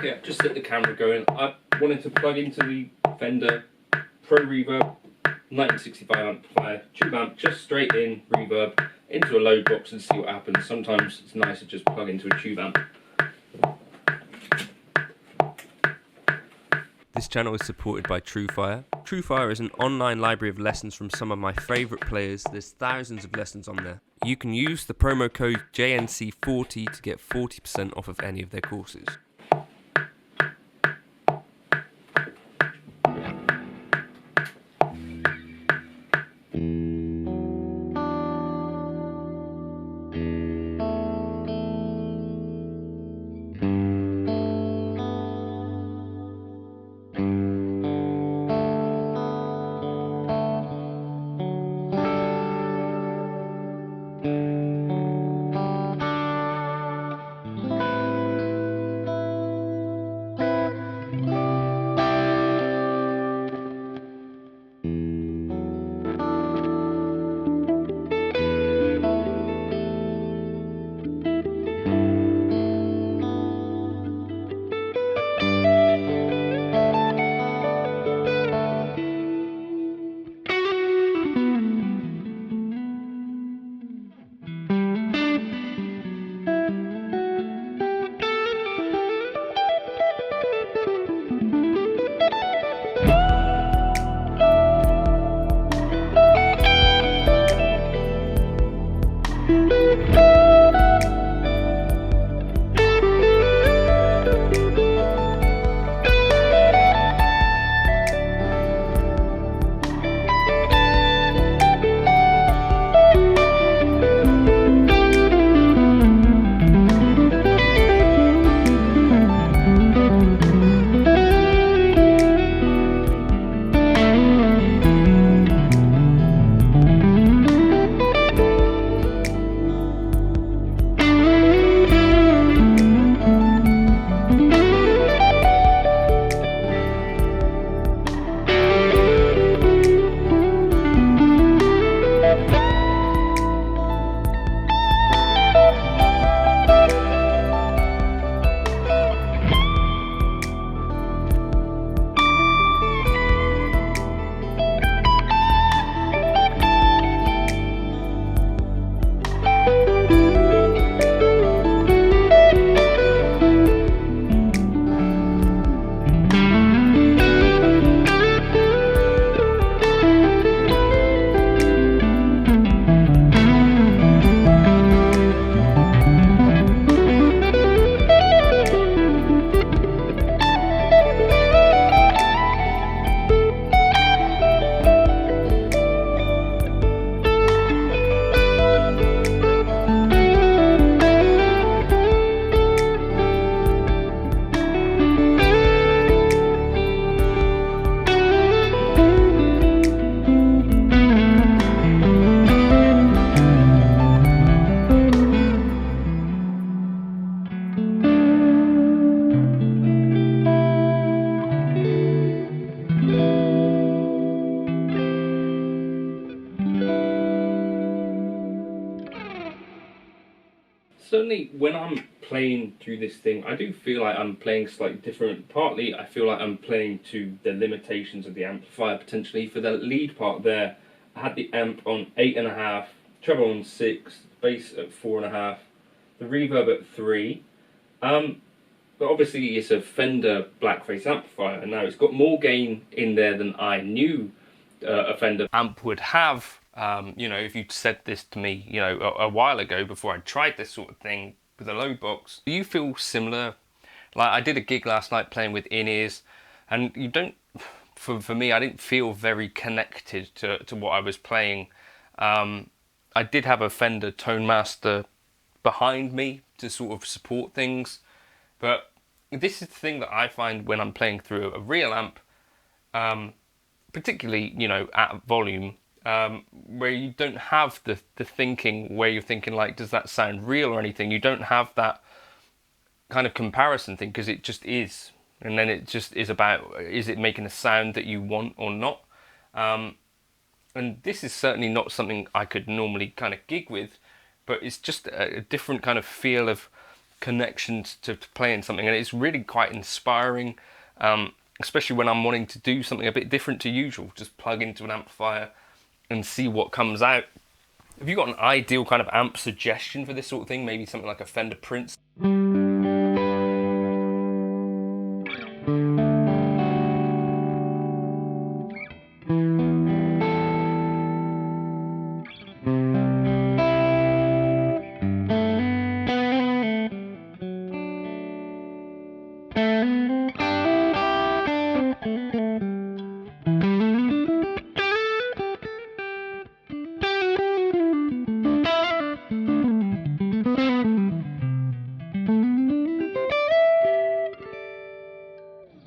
Yeah, just set the camera going. I wanted to plug into the Fender Pro Reverb 1965 amplifier, tube amp, just straight in reverb into a load box and see what happens. Sometimes it's nice to just plug into a tube amp. This channel is supported by TrueFire. TrueFire is an online library of lessons from some of my favourite players. There's thousands of lessons on there. You can use the promo code JNC40 to get 40% off of any of their courses. Certainly when I'm playing through this thing, I do feel like I'm playing slightly different. Partly I feel like I'm playing to the limitations of the amplifier potentially. For the lead part there, I had the amp on 8.5, treble on 6, bass at 4.5, the reverb at 3. But obviously it's a Fender blackface amplifier, and now it's got more gain in there than I knew a Fender amp would have. You know, if you'd said this to me, you know, a while ago before I tried this sort of thing with a load box. Do you feel similar? Like, I did a gig last night playing with in-ears, and you don't, for me, I didn't feel very connected to what I was playing. I did have a Fender Tone Master behind me to sort of support things, but this is the thing that I find when I'm playing through a real amp, particularly, you know, at volume, where you don't have the thinking where you're thinking like, does that sound real or anything? You don't have that kind of comparison thing, because it just is, and then it just is about, is it making a sound that you want or not? And this is certainly not something I could normally kind of gig with, but it's just a different kind of feel of connection to playing something, and it's really quite inspiring, especially when I'm wanting to do something a bit different to usual. Just plug into an amplifier and see what comes out. Have you got an ideal kind of amp suggestion for this sort of thing? Maybe something like a Fender Prince?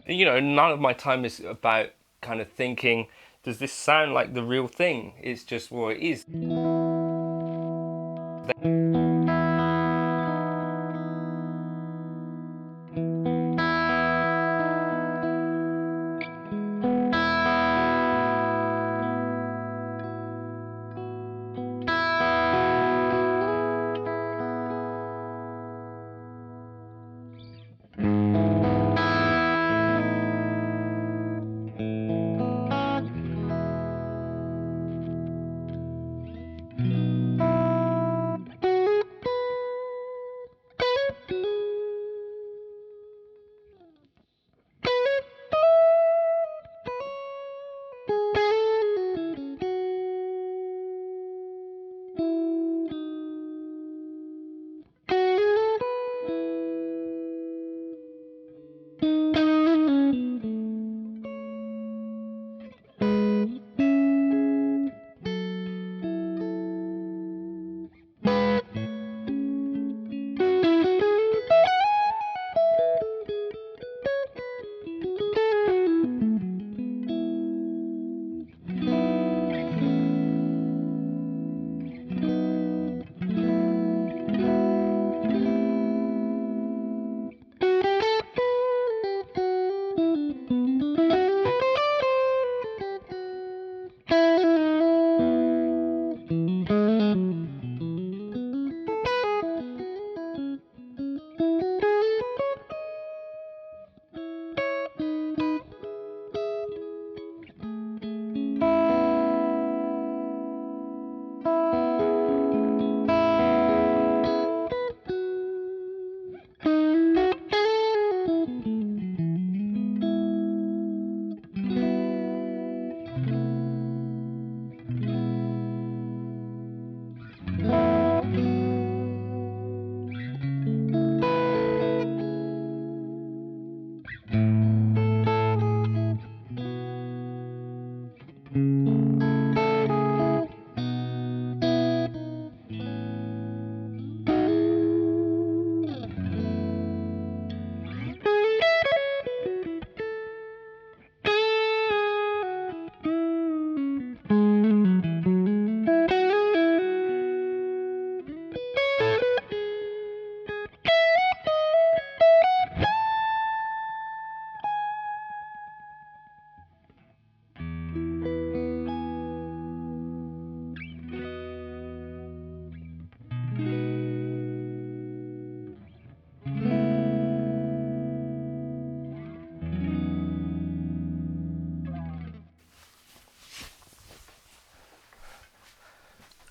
You know, none of my time is about kind of thinking, does this sound like the real thing? It's just, well, it is.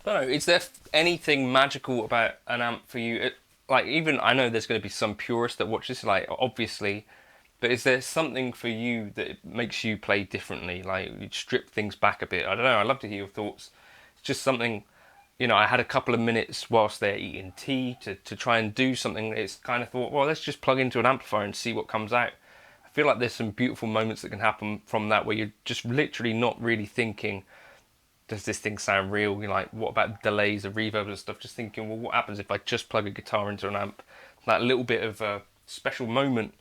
I don't know, is there anything magical about an amp for you? Like, even, I know there's going to be some purists that watch this, like, obviously, but is there something for you that makes you play differently? Like, you strip things back a bit. I don't know, I'd love to hear your thoughts. It's just something, you know, I had a couple of minutes whilst they're eating tea to try and do something. It's kind of thought, well, let's just plug into an amplifier and see what comes out. I feel like there's some beautiful moments that can happen from that, where you're just literally not really thinking, does this thing sound real? You're like, what about delays of reverb and stuff? Just thinking, well, what happens if I just plug a guitar into an amp? That little bit of a special moment,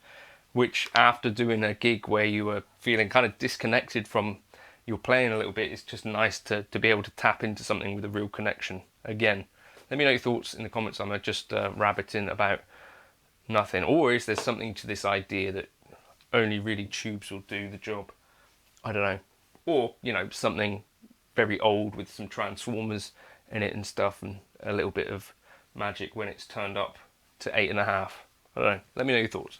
which after doing a gig where you were feeling kind of disconnected from your playing a little bit, it's just nice to be able to tap into something with a real connection again. Let me know your thoughts in the comments. I'm just rabbiting about nothing. Or is there something to this idea that only really tubes will do the job? I don't know. Or, you know, something very old with some transformers in it and stuff, and a little bit of magic when it's turned up. to 8.5. I don't know. Let me know your thoughts.